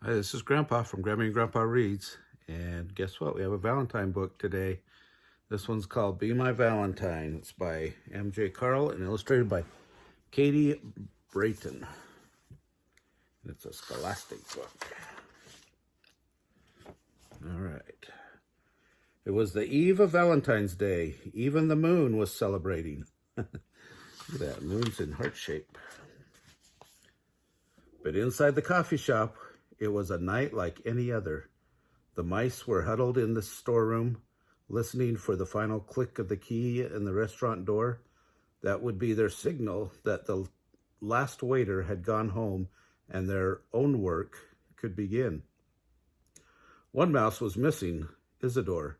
Hi, this is Grandpa from Grammy and Grandpa Reads. And guess what? We have a Valentine book today. This one's called Be My Valentine. It's by M.J. Carl and illustrated by Katy Bratun. And it's a scholastic book. All right. It was the eve of Valentine's Day. Even the moon was celebrating. Look at that, moon's in heart shape. But inside the coffee shop, it was a night like any other. The mice were huddled in the storeroom, listening for the final click of the key in the restaurant door. That would be their signal that the last waiter had gone home and their own work could begin. One mouse was missing, Isidore.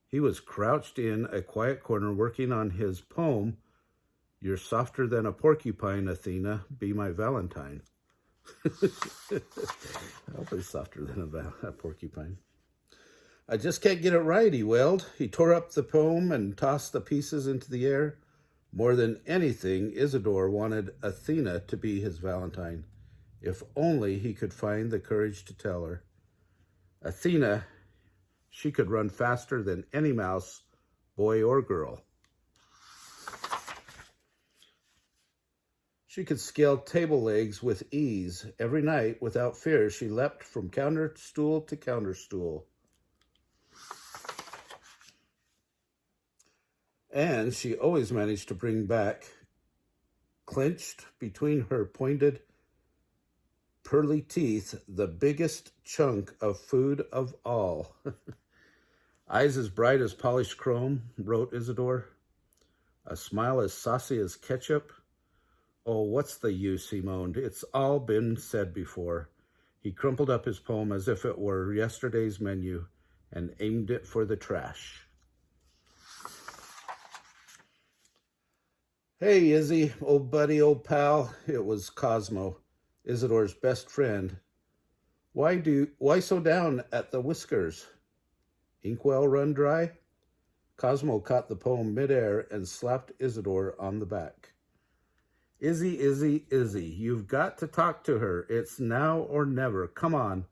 He was crouched in a quiet corner working on his poem, "You're softer than a porcupine, Athena, be my Valentine." I'll be softer than a porcupine. "I just can't get it right," he wailed. He tore up the poem and tossed the pieces into the air. More than anything, Isidore wanted Athena to be his Valentine. If only he could find the courage to tell her. Athena, she could run faster than any mouse, boy or girl. She could scale table legs with ease. Every night, without fear, she leapt from counter stool to counter stool. And she always managed to bring back, clenched between her pointed, pearly teeth, the biggest chunk of food of all. "Eyes as bright as polished chrome," wrote Isidore. "A smile as saucy as ketchup. Oh, what's the use," he moaned. "It's all been said before." He crumpled up his poem as if it were yesterday's menu and aimed it for the trash. "Hey, Izzy, old buddy, old pal." It was Cosmo, Isidore's best friend. Why so down at the whiskers? Inkwell run dry?" Cosmo caught the poem midair and slapped Isidore on the back. "Izzy, Izzy, Izzy, you've got to talk to her. It's now or never. Come on."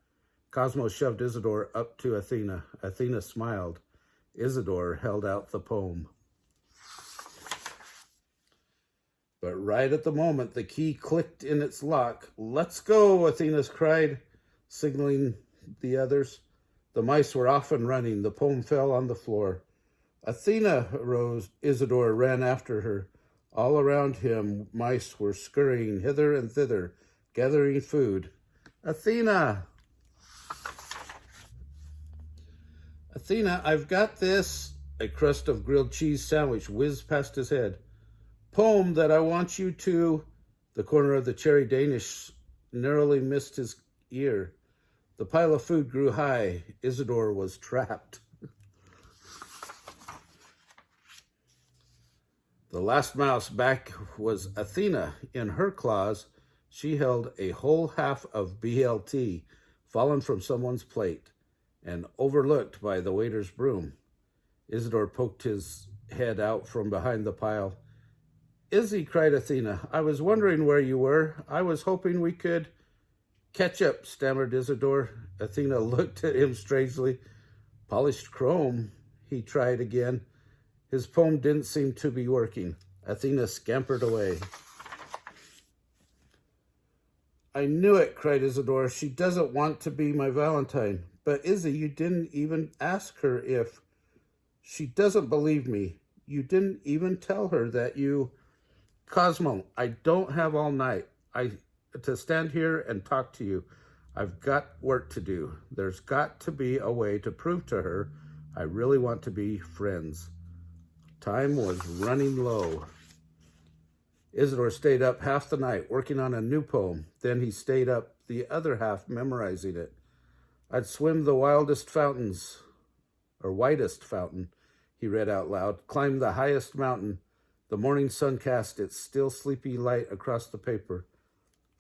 Cosmo shoved Isidore up to Athena. Athena smiled. Isidore held out the poem. But right at the moment, the key clicked in its lock. "Let's go," Athena cried, signaling the others. The mice were off and running. The poem fell on the floor. "Athena," rose. Isidore ran after her. All around him, mice were scurrying hither and thither, gathering food. "Athena! Athena, I've got this." A crust of grilled cheese sandwich whizzed past his head. "Poem that I want you to..." The corner of the cherry Danish narrowly missed his ear. The pile of food grew high. Isidore was trapped. The last mouse back was Athena. In her claws, she held a whole half of BLT, fallen from someone's plate and overlooked by the waiter's broom. Isidore poked his head out from behind the pile. "Izzy," cried Athena, "I was wondering where you were. I was hoping we could..." "Ketchup," stammered Isidore. Athena looked at him strangely. "Polished chrome," he tried again. His poem didn't seem to be working. Athena scampered away. "I knew it," cried Isidore. "She doesn't want to be my Valentine." "But Izzy, you didn't even ask her if..." "She doesn't believe me. You didn't even tell her that you..." "Cosmo, I don't have all night to stand here and talk to you. I've got work to do. There's got to be a way to prove to her I really want to be friends." Time was running low. Isidore stayed up half the night working on a new poem. Then he stayed up the other half memorizing it. "I'd swim the widest fountain," he read out loud, "climb the highest mountain." The morning sun cast its still sleepy light across the paper.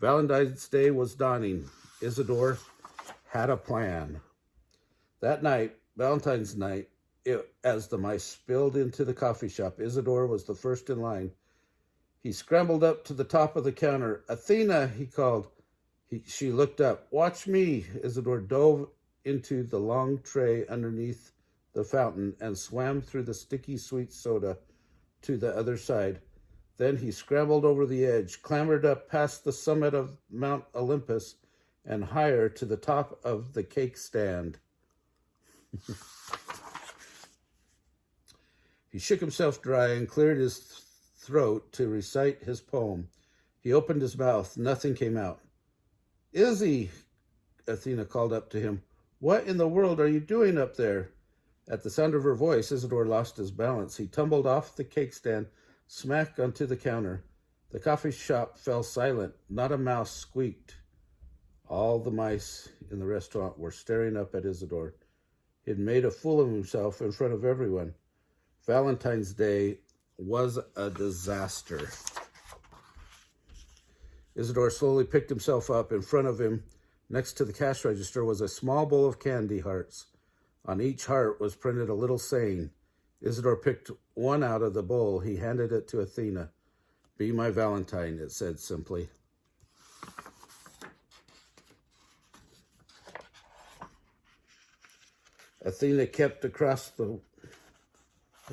Valentine's Day was dawning. Isidore had a plan. That night, Valentine's night, as the mice spilled into the coffee shop, Isidore was the first in line. He scrambled up to the top of the counter. "Athena," he called. She looked up. Watch me. Isidore dove into the long tray underneath the fountain and swam through the sticky sweet soda to the other side. Then he scrambled over the edge, clambered up past the summit of Mount Olympus, and higher to the top of the cake stand. He shook himself dry and cleared his throat to recite his poem. He opened his mouth. Nothing came out. Izzy, Athena called up to him. What in the world are you doing up there? At the sound of her voice, Isidore lost his balance. He tumbled off the cake stand, smack onto the counter. The coffee shop fell silent. Not a mouse squeaked. All the mice in the restaurant were staring up at Isidore. He had made a fool of himself in front of everyone. Valentine's Day was a disaster. Isidore slowly picked himself up. In front of him, next to the cash register, was a small bowl of candy hearts. On each heart was printed a little saying. Isidore picked one out of the bowl. He handed it to Athena. Be my Valentine, it said simply. Athena kept across the...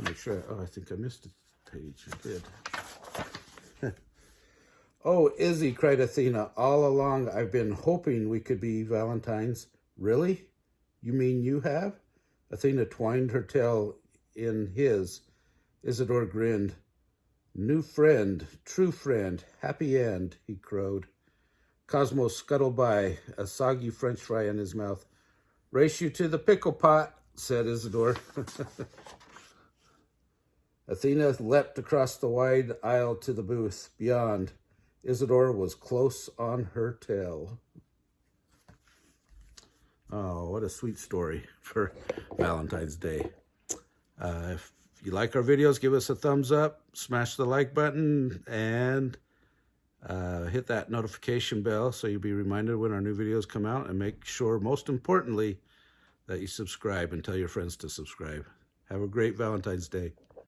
Make sure. I think I missed a page. I did. Oh, Izzy, cried Athena. All along I've been hoping we could be Valentines. Really? You mean you have? Athena twined her tail in his. Isidore grinned. New friend, true friend, happy end, he crowed. Cosmo scuttled by, a soggy French fry in his mouth. Race you to the pickle pot, said Isidore. Athena leapt across the wide aisle to the booth. Beyond, Isidore was close on her tail. Oh, what a sweet story for Valentine's Day. If you like our videos, give us a thumbs up, smash the like button, and hit that notification bell so you'll be reminded when our new videos come out, and make sure, most importantly, that you subscribe and tell your friends to subscribe. Have a great Valentine's Day.